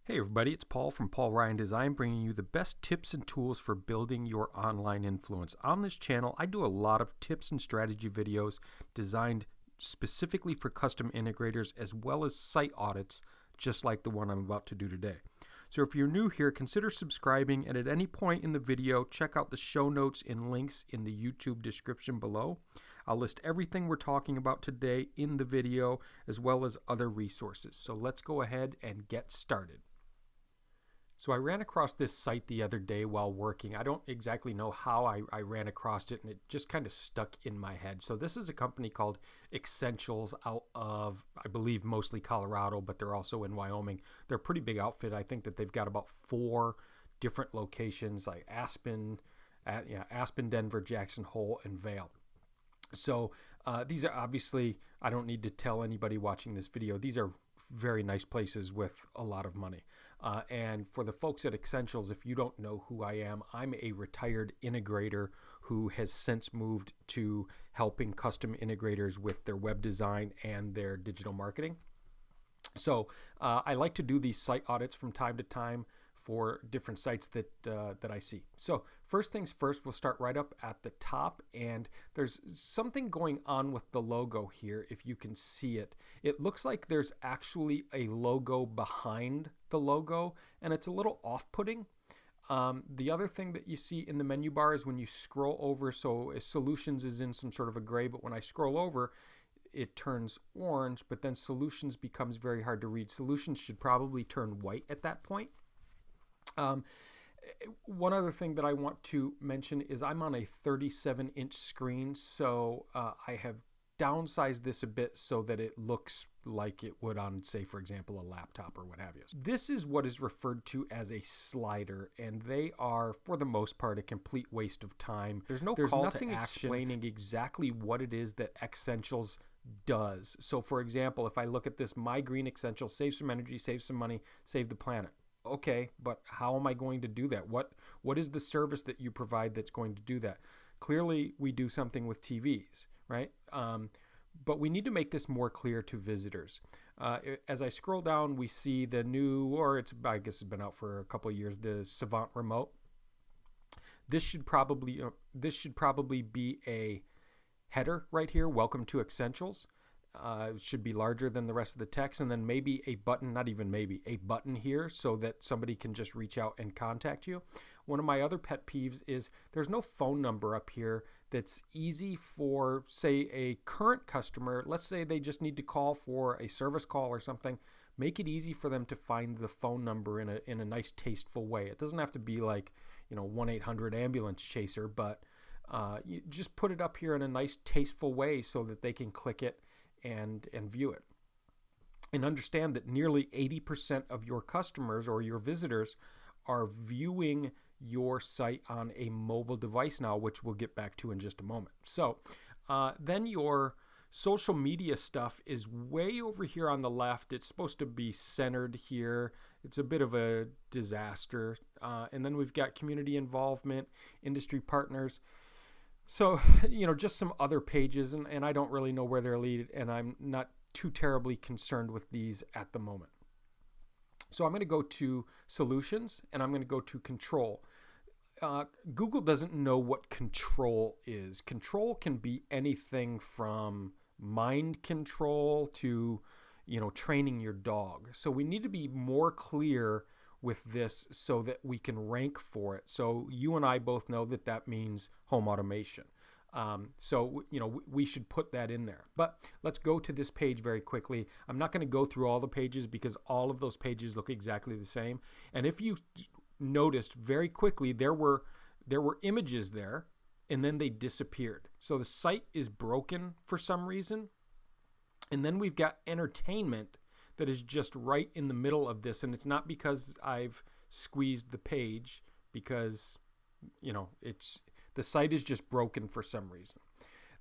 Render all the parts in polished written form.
Hey everybody, it's Paul from Paul Ryan Design, bringing you the best tips and tools for building your online influence. On this channel, I do a lot of tips and strategy videos designed specifically for custom integrators as well as site audits, just like the one I'm about to do today. So if you're new here, consider subscribing, and at any point in the video, check out the show notes and links in the YouTube description below. I'll list everything we're talking about today in the video, as well as other resources. So let's go ahead and get started. So I ran across this site the other day while working. I don't exactly know how I ran across it, and it just kind of stuck in my head. So this is a company called Xssentials out of, I believe, mostly Colorado, but they're also in Wyoming. They're a pretty big outfit. I think that they've got about 4 different locations, like Aspen, Denver, Jackson Hole, and Vail. So these are obviously, I don't need to tell anybody watching this video, these are very nice places with a lot of money. And for the folks at Xssentials, if you don't know who I am, I'm a retired integrator who has since moved to helping custom integrators with their web design and their digital marketing. So I like to do these site audits from time to time for different sites that I see. So first things first, we'll start right up at the top, and there's something going on with the logo here. If you can see it, it looks like there's actually a logo behind the logo, and it's a little off-putting. The other thing that you see in the menu bar is when you scroll over, so Solutions is in some sort of a gray, but when I scroll over, it turns orange, but then Solutions becomes very hard to read. Solutions should probably turn white at that point. One other thing that I want to mention is I'm on a 37-inch screen, so I have downsized this a bit so that it looks like it would on, say, for example, a laptop or what have you. This is what is referred to as a slider, and they are, for the most part, a complete waste of time. There's nothing explaining exactly what it is that Xssentials does. So, for example, if I look at this, My Green Essentials, save some energy, save some money, save the planet. Okay, but how am I going to do that? What is the service that you provide that's going to do that? Clearly, we do something with TVs, right? But we need to make this more clear to visitors. As I scroll down, we see the new, or I guess it's been out for a couple of years, the Savant remote. This should probably be a header right here. Welcome to Xssentials. It should be larger than the rest of the text, and then maybe a button, not even maybe, a button here so that somebody can just reach out and contact you. One of my other pet peeves is there's no phone number up here that's easy for, say, a current customer. Let's say they just need to call for a service call or something. Make it easy for them to find the phone number in a nice, tasteful way. It doesn't have to be like, 1-800 ambulance chaser, but you just put it up here in a nice, tasteful way so that they can click it and view it. And understand that nearly 80% of your customers or your visitors are viewing your site on a mobile device now, which we'll get back to in just a moment. So then your social media stuff is way over here on the left. It's supposed to be centered here. It's a bit of a disaster. And then we've got community involvement, industry partners. So, just some other pages, and I don't really know where they're leading, and I'm not too terribly concerned with these at the moment. So I'm going to go to Solutions, and I'm going to go to Control. Google doesn't know what control is. Control can be anything from mind control to, training your dog. So we need to be more clear with this so that we can rank for it. So you and I both know that that means home automation. So we should put that in there. But let's go to this page very quickly. I'm not going to go through all the pages because all of those pages look exactly the same. And if you noticed very quickly, there were images there, and then they disappeared. So the site is broken for some reason. And then we've got entertainment that is just right in the middle of this, and it's not because I've squeezed the page, because the site is just broken for some reason.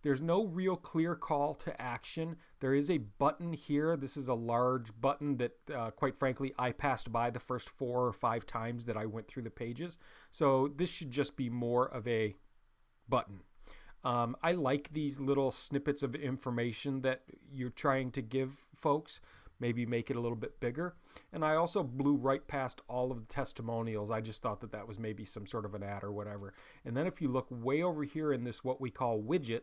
There's no real clear call to action. There is a button here. This is a large button that quite frankly I passed by the first 4 or 5 times that I went through the pages. So this should just be more of a button. I like these little snippets of information that you're trying to give folks, maybe make it a little bit bigger. And I also blew right past all of the testimonials. I just thought that that was maybe some sort of an ad or whatever. And then if you look way over here in this, what we call widget,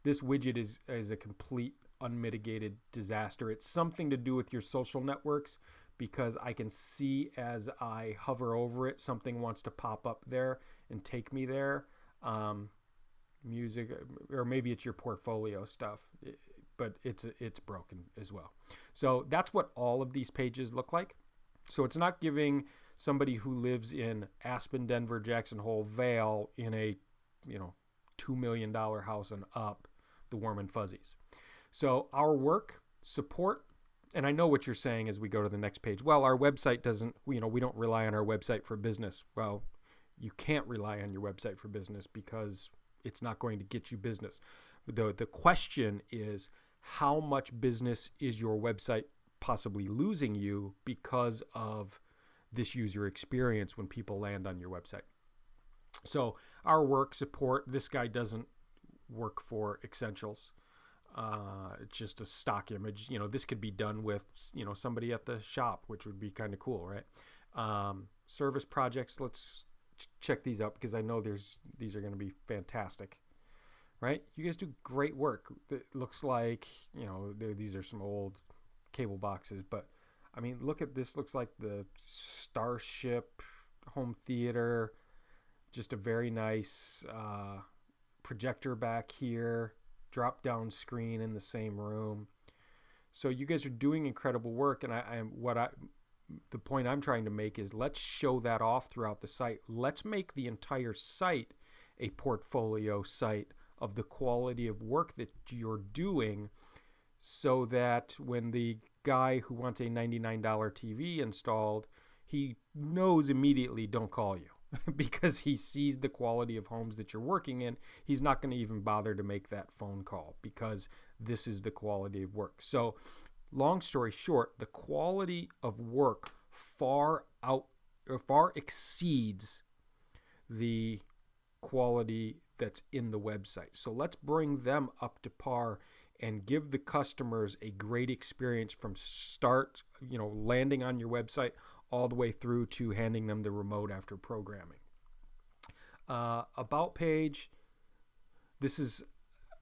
this widget is a complete unmitigated disaster. It's something to do with your social networks, because I can see as I hover over it, something wants to pop up there and take me there. Music, or maybe it's your portfolio stuff, but it's broken as well. So that's what all of these pages look like. So it's not giving somebody who lives in Aspen, Denver, Jackson Hole, Vail in a $2 million house and up the warm and fuzzies. So our work, support, and I know what you're saying as we go to the next page. Well, our website doesn't, we don't rely on our website for business. Well, you can't rely on your website for business because it's not going to get you business. The question is, how much business is your website possibly losing you because of this user experience when people land on your website? So our work, support, this guy doesn't work for Xssentials. It's just a stock image. This could be done with, somebody at the shop, which would be kind of cool, right? Service projects, let's check these out because I know these are going to be fantastic, right? You guys do great work. It looks like, these are some old cable boxes, but I mean, look at this. Looks like the Starship home theater, just a very nice projector back here. Drop down screen in the same room. So you guys are doing incredible work, and the point I'm trying to make is let's show that off throughout the site. Let's make the entire site a portfolio site of the quality of work that you're doing, so that when the guy who wants a $99 TV installed, he knows immediately, don't call you. Because he sees the quality of homes that you're working in. He's not going to even bother to make that phone call because this is the quality of work. So long story short, the quality of work far exceeds the quality that's in the website. So let's bring them up to par and give the customers a great experience from start, landing on your website all the way through to handing them the remote after programming. About page. This is,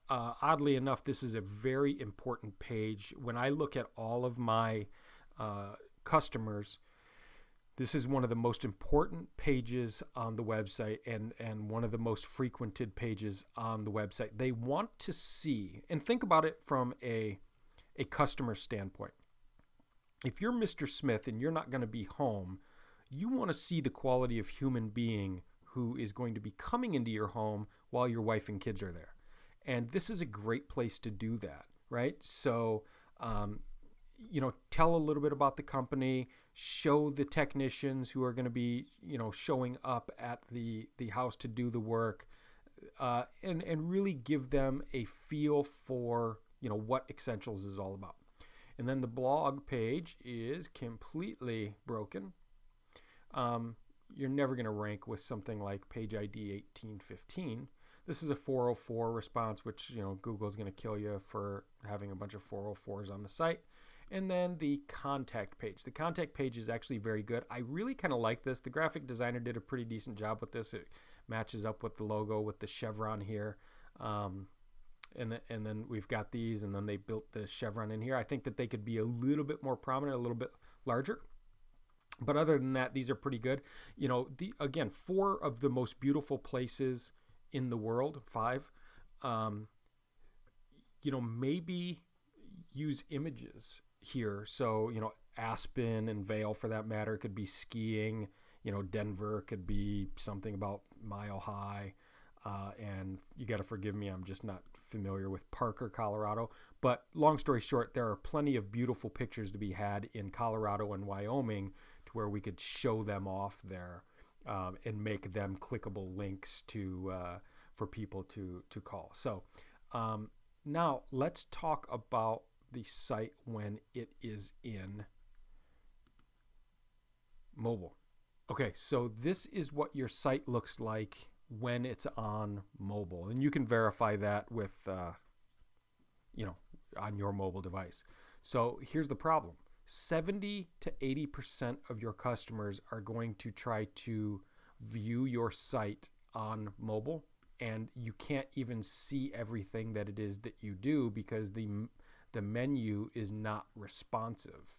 oddly enough, this is a very important page. When I look at all of my customers, this is one of the most important pages on the website and one of the most frequented pages on the website. They want to see, and think about it from a customer standpoint. If you're Mr. Smith and you're not going to be home, you want to see the quality of human being who is going to be coming into your home while your wife and kids are there. And this is a great place to do that, right? So, tell a little bit about the company, show the technicians who are going to be, showing up at the house to do the work, and really give them a feel for, what Xssentials is all about. And then the blog page is completely broken. You're never going to rank with something like page ID 1815. This is a 404 response, which, Google's going to kill you for having a bunch of 404s on the site. And then the contact page. The contact page is actually very good. I really kind of like this. The graphic designer did a pretty decent job with this. It matches up with the logo with the chevron here. And then we've got these, and then they built the chevron in here. I think that they could be a little bit more prominent, a little bit larger. But other than that, these are pretty good. Again, 4 of the most beautiful places in the world, 5. Maybe use images here. So, Aspen and Vail, for that matter, could be skiing. Denver could be something about Mile High. And you got to forgive me, I'm just not familiar with Parker, Colorado. But long story short, there are plenty of beautiful pictures to be had in Colorado and Wyoming to where we could show them off there and make them clickable links for people to call. So now let's talk about the site when it is in mobile. Okay, so this is what your site looks like when it's on mobile, and you can verify that with on your mobile device. So here's the problem. 70 to 80% of your customers are going to try to view your site on mobile, and you can't even see everything that it is that you do because the menu is not responsive.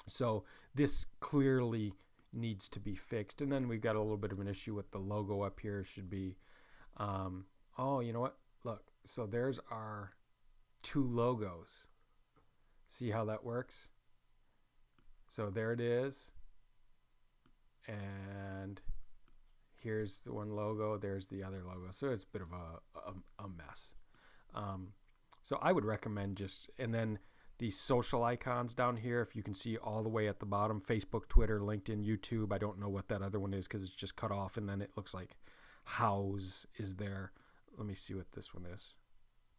So this clearly needs to be fixed. And then we've got a little bit of an issue with the logo up here. It should be, oh, you know what? Look, so there's our two logos. See how that works? So there it is. And here's the one logo. There's the other logo. So it's a bit of a mess. So I would recommend just, and then these social icons down here, if you can see all the way at the bottom, Facebook, Twitter, LinkedIn, YouTube. I don't know what that other one is because it's just cut off, and then it looks like House is there. Let me see what this one is.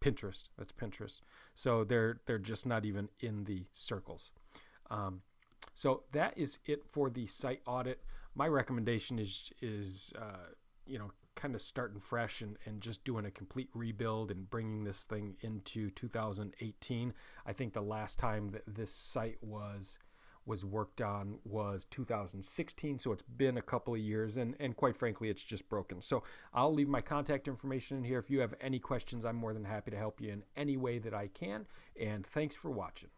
Pinterest. That's Pinterest. So they're just not even in the circles. So that is it for the site audit. My recommendation is kind of starting fresh and just doing a complete rebuild and bringing this thing into 2018. I think the last time that this site was worked on was 2016, so it's been a couple of years, and quite frankly, it's just broken. So I'll leave my contact information in here. If you have any questions, I'm more than happy to help you in any way that I can, and thanks for watching.